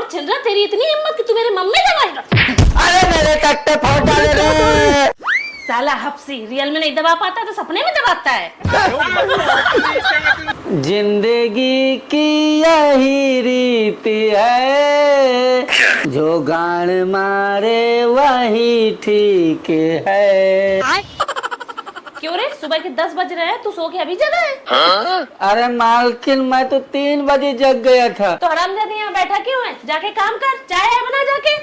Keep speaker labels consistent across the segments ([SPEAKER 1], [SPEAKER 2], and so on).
[SPEAKER 1] और छिंदरा तेरी इतनी हिम्मत कि तू मेरे मम्मी दबाएगा।
[SPEAKER 2] अरे मेरे कट्टे फोड़ डाले रे।
[SPEAKER 1] साला हफ्सी रियल में नहीं दबा पाता तो सपने में दबाता है।
[SPEAKER 2] जिंदगी की यही रीति है, जो गान मारे वही ठीक है।
[SPEAKER 1] क्यों रे सुबह के 10 बज रहे हैं, तू सो के अभी जगा है?
[SPEAKER 2] अरे मालकिन मैं तो 3 बजे जग गया था।
[SPEAKER 1] तो हरामजादी यहाँ बैठा क्यों है? जाके काम कर, चाय है बना जाके।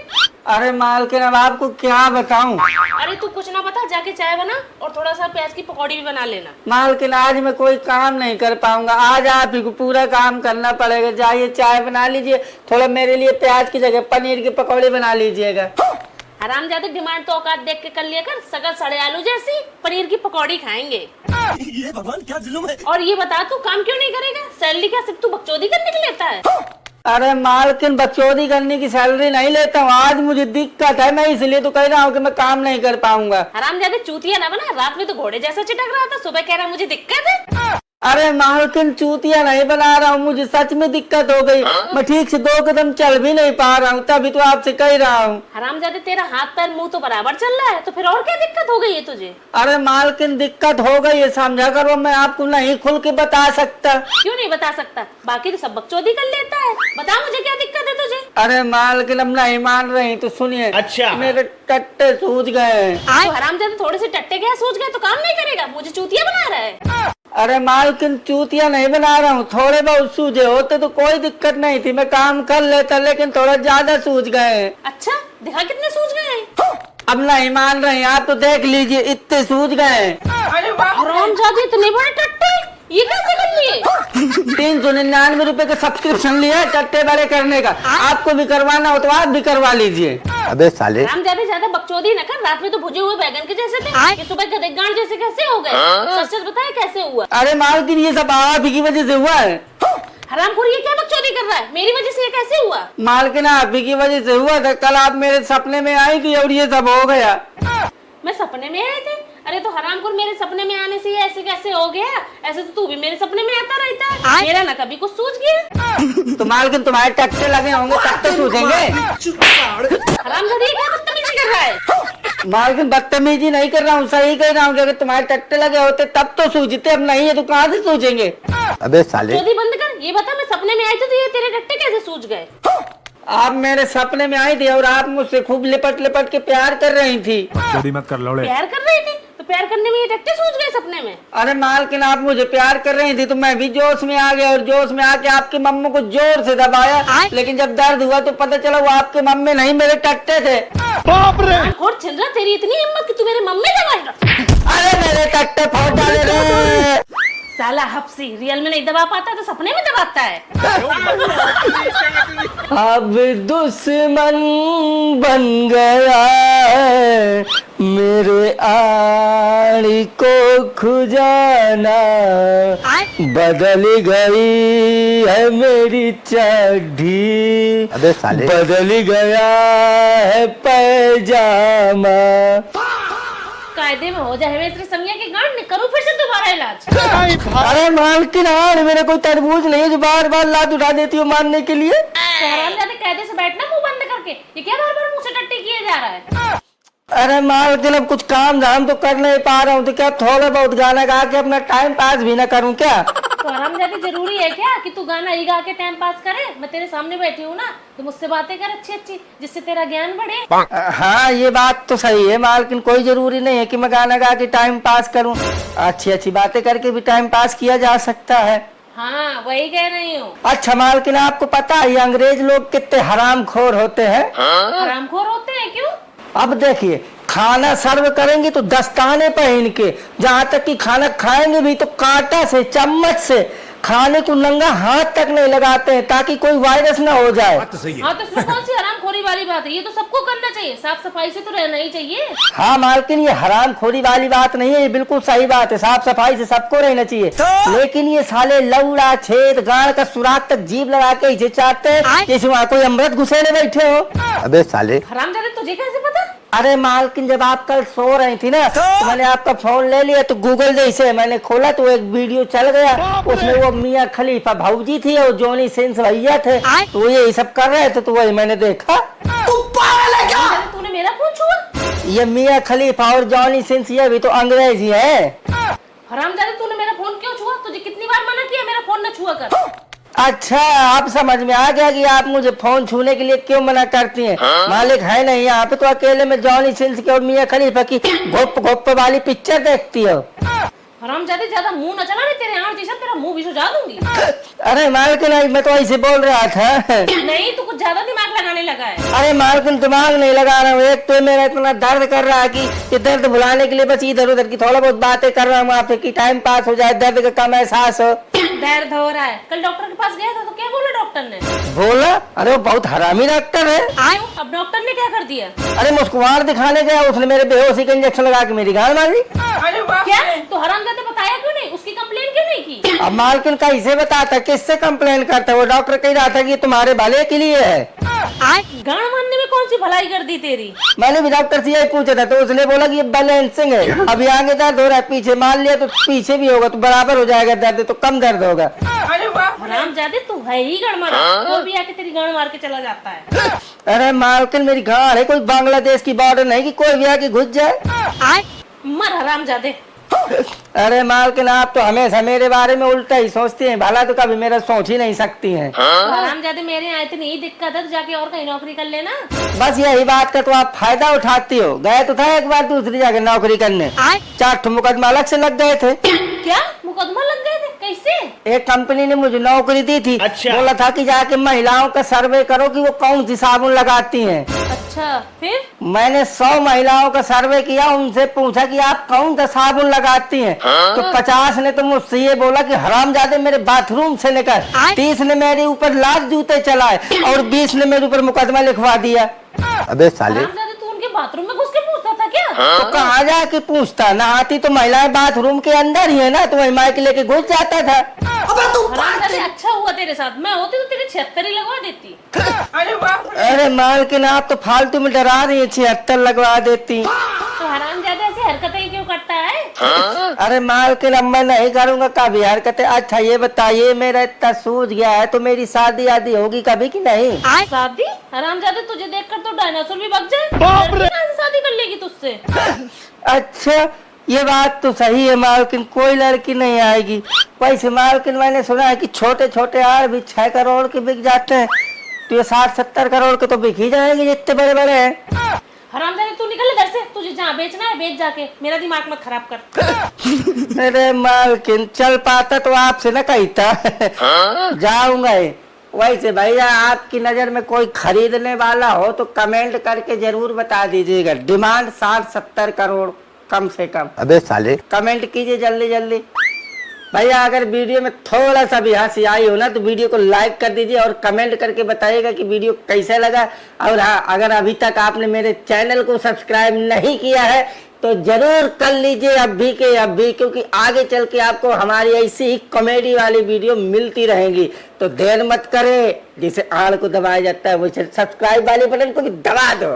[SPEAKER 2] अरे मालकिन अब आपको क्या बताऊं।
[SPEAKER 1] अरे तू कुछ ना बता, जाके चाय बना और थोड़ा सा प्याज की पकौड़ी भी बना लेना।
[SPEAKER 2] मालकिन आज मैं कोई काम नहीं कर पाऊंगा, आज आप ही को पूरा काम करना पड़ेगा। जाइए चाय बना लीजिए, थोड़ा मेरे लिए प्याज की जगह पनीर की पकौड़ी बना लीजिएगा।
[SPEAKER 1] हरामजादी डिमांड तो औकात देख के कर लिया कर, सकल सड़े आलू जैसी पनीर की पकौड़ी खाएंगे।
[SPEAKER 3] ये भगवान क्या जुल्म है।
[SPEAKER 1] और ये बता तू काम क्यों नहीं करेगा? सैलरी क्या सिर्फ तू बकचोदी करने के लिए लेता है?
[SPEAKER 2] अरे मालकिन बकचोदी करने की सैलरी नहीं लेता हूँ, आज मुझे दिक्कत है, मैं इसलिए तो कह रहा हूँ कि मैं काम नहीं कर पाऊंगा।
[SPEAKER 1] हरामजादी चूतिया ना बना, रात में तो घोड़े जैसा चिटक रहा था, सुबह कह रहा मुझे दिक्कत है।
[SPEAKER 2] अरे मालकिन चूतिया नहीं बना रहा हूँ, मुझे सच में दिक्कत हो गई। मैं ठीक से 2 कदम चल भी नहीं पा रहा हूँ, तभी तो आपसे कह रहा हूँ।
[SPEAKER 1] हरामजादे तेरा हाथ पैर मुंह तो बराबर चल रहा है, तो फिर और क्या दिक्कत हो गई है तुझे?
[SPEAKER 2] अरे मालकिन दिक्कत हो गई है, समझा करो, मैं आपको नहीं खुल के बता सकता।
[SPEAKER 1] क्यों नहीं बता सकता? बाकी तो सब बकचोदी कर लेता है, बता मुझे क्या दिक्कत है तुझे?
[SPEAKER 2] अरे मालकिन अब नहीं मान रही तो सुनिए।
[SPEAKER 3] अच्छा।
[SPEAKER 2] मेरे टट्टे सूज गए।
[SPEAKER 1] तो हरामजादे थोड़े से टट्टे गया सूझ गए तो काम नहीं करेगा, मुझे चूतिया बना रहा है।
[SPEAKER 2] अरे मालकिन चूतिया नहीं बना रहा हूँ, थोड़े बहुत सूझे होते तो कोई दिक्कत नहीं थी, मैं काम कर लेता, लेकिन थोड़ा ज्यादा सूझ गए।
[SPEAKER 1] अच्छा दिखा कितने सूझ गए हैं?
[SPEAKER 2] अब नहीं मान रहे हैं, आप तो देख लीजिए, इतने सूझ गए।
[SPEAKER 1] हरामजादे इतने बड़े टट्टे, ये कैसे कर लिए?
[SPEAKER 2] 399 रुपए का सब्सक्रिप्शन लिया है टट्टे बड़े करने का, आपको भी करवाना हो तो आप भी करवा लीजिए।
[SPEAKER 4] अबे साले
[SPEAKER 1] हरामजादे ज्यादा बकचोदी न कर, रात में तो भुजे हुए बैगन के जैसे थे, कि सुबह गधे गांड जैसे कैसे हो गए? सच सच बताए कैसे हुआ?
[SPEAKER 2] अरे मालकिन ये सब आप ही की वजह से हुआ है।
[SPEAKER 1] हरामखोर ये क्या बकचोदी कर रहा है? मेरी वजह से ये कैसे हुआ?
[SPEAKER 2] मालकिन आप ही की वजह से हुआ था, कल आप मेरे सपने में आई थी और ये सब हो गया।
[SPEAKER 1] मैं सपने में आए थे? अरे तो हरामखोर मेरे सपने में आने से ये ऐसे कैसे हो गया? ऐसे तो तू भी मेरे सपने में आता रहता है, मेरा ना कभी कुछ सूझ गया।
[SPEAKER 2] तो मालकिन तुम्हारे टट्टे लगे होंगे तब तो सूझेंगे।
[SPEAKER 1] हरामजादी ये क्या बदतमीजी कर रहा है?
[SPEAKER 2] मालकिन बदतमीजी नहीं कर रहा हूँ, सही कह रहा हूँ, अगर तुम्हारे टट्टे लगे होते तब तो सूझते, अब नहीं है तो कहाँ से सूझेंगे?
[SPEAKER 4] अबे साले
[SPEAKER 1] चोदी बंद कर, ये बता मैं सपने में आई थी तो ये तेरे टट्टे कैसे सूझ गए?
[SPEAKER 2] आप मेरे सपने में आई थी और आप मुझसे खूब लिपट लिपट के प्यार कर रही थी।
[SPEAKER 5] चोरी मत कर लौड़े।
[SPEAKER 1] प्यार कर रही थी तो प्यार करने में ये टट्टे सूझ गए सपने में?
[SPEAKER 2] अरे मालकिन आप मुझे प्यार कर रही थी तो मैं भी जोश में आ गया और जोश में आके आपके मम्मी को जोर से दबाया, लेकिन जब दर्द हुआ तो पता चला वो आपके मम्मी नहीं मेरे टट्टे थे।
[SPEAKER 1] और छिंदरा तेरी इतनी हिम्मत कि तू मेरे मम्मी दबाएगा?
[SPEAKER 2] अरे मेरे टट्टे फोड़ डाले रे।
[SPEAKER 1] साला हफ्सी रियल में नहीं दबा पाता तो सपने में दबाता है।
[SPEAKER 2] अब दुश्मन बन गया है मेरे आड़ी को खुजाना, बदल गई है मेरी चड्ढी,
[SPEAKER 4] अबे साले
[SPEAKER 2] बदल गया है पैजामा।
[SPEAKER 1] कायदे में हो जाए मेरे समझिया के गांड में, करूं फिर से दोबारा इलाज।
[SPEAKER 2] अरे मालकिन यार मेरे कोई तरबूज नहीं है जो बार बार लात उठा देती हो मारने के लिए।
[SPEAKER 1] हरामजादे कायदे से बैठना मुंह बंद करके, ये क्या बार बार मुंह से टट्टी किए जा रहा है?
[SPEAKER 2] अरे मालकिन अब कुछ काम धाम तो कर नहीं पा रहा हूँ, तो क्या थोड़ा बहुत गाना गा के अपना टाइम पास भी ना करूँ क्या?
[SPEAKER 1] तो हरामजादे जरूरी है क्या कि तू गाना ही गा के टाइम पास करे? मैं तेरे सामने बैठी हूँ ना, तो मुझसे बातें कर अच्छी अच्छी, जिससे तेरा ज्ञान बढ़े।
[SPEAKER 2] हाँ ये बात तो सही है मालकिन, कोई जरूरी नहीं है कि मैं गाना गा के टाइम पास करूँ, अच्छी अच्छी बातें करके भी टाइम पास किया जा सकता है।
[SPEAKER 1] हाँ वही कह रही हूँ।
[SPEAKER 2] अच्छा मालकिन आपको पता है ये अंग्रेज लोग कितने हरामखोर होते हैं?
[SPEAKER 1] हरामखोर होते हैं क्यों?
[SPEAKER 2] अब देखिए खाना सर्व करेंगे तो दस्ताने पहन के, जहाँ तक कि खाना खाएंगे भी तो कांटा से चम्मच से, खाने को नंगा हाथ तक नहीं लगाते हैं ताकि कोई वायरस ना हो जाए।
[SPEAKER 1] हाँ तो इसमें कौन सी हरामखोरी वाली बात है? ये तो सबको करना चाहिए, साफ सफाई से तो रहना ही चाहिए।
[SPEAKER 2] हाँ मालकिन ये हरामखोरी वाली बात नहीं है, ये बिल्कुल सही बात है, साफ सफाई से सबको रहना चाहिए। लेकिन ये साले लौड़ा छेद गाड़ का सुराख तक जीभ लगा के इसे चाहते हैं जैसे वहाँ कोई अमृत घुसेड़े बैठे हो।
[SPEAKER 4] अबे साले
[SPEAKER 1] हरामजादे तुझे कैसे पता?
[SPEAKER 2] अरे मालकिन, जब आप कल सो रही थी ना तो मैंने आपका फोन ले लिया, तो गूगल जैसे मैंने खोला तो एक वीडियो चल गया। उसमें वो मियाँ खलीफा भाऊजी थी और जॉनी सिंस भैया थे, तो ये सब कर रहे थे, तो वही मैंने देखा।
[SPEAKER 1] तूने मेरा फोन छुआ?
[SPEAKER 2] ये मियाँ खलीफा और जॉनी सिंस ये भी तो अंग्रेजी है।
[SPEAKER 1] हरामजादे, तूने मेरा फोन क्यों छुआ? तुझे कितनी बार मना किया मेरा फोन न छुआ कर।
[SPEAKER 2] अच्छा, अब समझ में आ गया कि आप मुझे फोन छूने के लिए क्यों मना करती हैं। मालिक है नहीं यहाँ पे, तो अकेले में जॉनी सिंस की और मियाँ खलीफा की घोप घोप वाली पिक्चर देखती हो।
[SPEAKER 1] हरामजादे, ज्यादा मुंह न चला, नहीं तेरे आंट जैसा तेरा मुंह भी सुझा दूंगी।
[SPEAKER 2] अरे मालकिन, मैं तो ऐसे बोल रहा था।
[SPEAKER 1] नहीं, तू कुछ ज्यादा दिमाग लगाने लगा है।
[SPEAKER 2] अरे मालकिन, दिमाग नहीं लगा रहा हूँ। एक तो मेरा इतना दर्द कर रहा है कि ये दर्द भुलाने के लिए बस इधर उधर की थोड़ा बहुत बातें कर रहा हूँ आपसे कि टाइम पास हो जाए, दर्द का कम एहसास हो।
[SPEAKER 1] दर्द हो रहा है? कल डॉक्टर के पास गया था तो क्या बोला डॉक्टर ने?
[SPEAKER 2] बोला? अरे वो बहुत हरामी डॉक्टर है।
[SPEAKER 1] अब डॉक्टर ने क्या कर दिया?
[SPEAKER 2] अरे मुस्कुवार दिखाने गया, उसने मेरे बेहोशी का इंजेक्शन लगा के मेरी गाल मारी।
[SPEAKER 1] क्या? तो हरामजादे बताया क्यों नहीं? उसकी कंप्लेन क्यों नहीं की?
[SPEAKER 2] अब मालकिन कैसे बताता, किससे कंप्लेन करता? वो डॉक्टर कह रहा था कि ये तुम्हारे भले के लिए है।
[SPEAKER 1] गाड़ मारने में कौन सी भलाई कर दी तेरी?
[SPEAKER 2] मैंने भी डॉक्टर से यही पूछा था, तो उसने बोला कि ये बैलेंसिंग है। अभी आगे दर्द हो रहा है, पीछे मान लिया तो पीछे भी होगा, तो बराबर हो जाएगा दर्द, तो कम दर्द होगा।
[SPEAKER 1] हरामजादे, तू है ही गड़ मारा। वो भी आके तेरी गाड़ मार के चला जाता है।
[SPEAKER 2] अरे मालकिन, मेरी गाड़ है, कोई बांग्लादेश की बॉर्डर नहीं कि कोई भी आके घुस जाए।
[SPEAKER 1] मर हरामजादे।
[SPEAKER 2] अरे मालकिन, आप तो हमेशा मेरे बारे में उल्टा ही सोचती हैं, भला तो कभी मेरा सोच ही नहीं सकती हैं।
[SPEAKER 1] हरामजादे, मेरे यहाँ इतनी ही दिक्कत है तो जाके और कहीं नौकरी कर लेना।
[SPEAKER 2] बस यही बात का तो आप फायदा उठाती हो। गए तो था एक बार दूसरी जगह नौकरी करने, 4 मुकदमा अलग से लग गए थे।
[SPEAKER 1] क्या मुकदमा लग गए थे? कैसे?
[SPEAKER 2] एक कंपनी ने मुझे नौकरी दी थी।
[SPEAKER 3] अच्छा।
[SPEAKER 2] बोला था कि जाके महिलाओं का सर्वे करो कि वो कौन सी साबुन लगाती हैं।
[SPEAKER 1] अच्छा, फिर?
[SPEAKER 2] मैंने 100 महिलाओं का सर्वे किया, उनसे पूछा कि आप कौन सा साबुन लगाती हैं। तो 50 ने तो मुझसे ये बोला कि हरामजादे मेरे बाथरूम से निकल। 30 ने मेरे ऊपर लात जूते चलाए और 20 ने मेरे ऊपर मुकदमा लिखवा दिया।
[SPEAKER 4] अबे साले,
[SPEAKER 1] हरामजादे, तू उनके बाथरूम में घुस के पूछता था क्या?
[SPEAKER 2] तो कहाँ जाके पूछता, नहाती तो महिलाएं बाथरूम के अंदर ही है ना, तो वही माइक लेके घुस जाता था।
[SPEAKER 1] हरामजादे, अच्छा हुआ तेरे साथ। मैं होती तो तेरे 76 ही लगवा देती।
[SPEAKER 2] अरे मालकिन, आप तो फालतू में डरा रही है, 76 लगवा देती।
[SPEAKER 1] तो हरामजादे ऐसी हरकतें क्यों करता है?
[SPEAKER 2] अरे मालकिन, अब मैं नहीं करूंगा कभी हरकतें। अच्छा ये बताइए, मेरा इतना सूझ गया है, तो मेरी शादी आदि होगी कभी कि नहीं?
[SPEAKER 1] शादी? हरामजादे, तुझे देखकर तो डायनासोर भी भाग जाए। लड़की कहाँ से शादी कर लेगी तुझसे?
[SPEAKER 2] अच्छा, ये बात तो सही है मालकिन, कोई लड़की नहीं आएगी। वैसे मालकिन, मैंने सुना है कि छोटे छोटे हार भी 6 करोड़ के बिक जाते हैं, तो ये 60-70 करोड़ के तो बिक ही जाएंगे जितने बड़े बड़े हैं।
[SPEAKER 1] हरामजादे, तू निकल इधर से। तुझे जहाँ बेचना है बेच जाके, मेरा दिमाग मत खराब कर।
[SPEAKER 2] अरे मालकिन, चल पाता तो आपसे न कहता। जाऊंगा। वैसे भैया, आपकी नजर में कोई खरीदने वाला हो तो कमेंट करके जरूर बता दीजिएगा। डिमांड 60-70 करोड़ कम से कम।
[SPEAKER 4] अबे साले,
[SPEAKER 2] कमेंट कीजिए जल्दी जल्दी। भैया, अगर वीडियो में थोड़ा सा भी हंसी आई हो ना तो वीडियो को लाइक कर दीजिए और कमेंट करके बताइएगा कि वीडियो कैसा लगा। और हाँ, अगर अभी तक आपने मेरे चैनल को सब्सक्राइब नहीं किया है तो जरूर कर लीजिए अभी के अभी, क्योंकि आगे चल के आपको हमारी ऐसी ही कॉमेडी वाली वीडियो मिलती रहेंगी। तो देर मत करें, जिसे आड़ को दबाया जाता है वैसे सब्सक्राइब वाले बटन को भी दबा दो।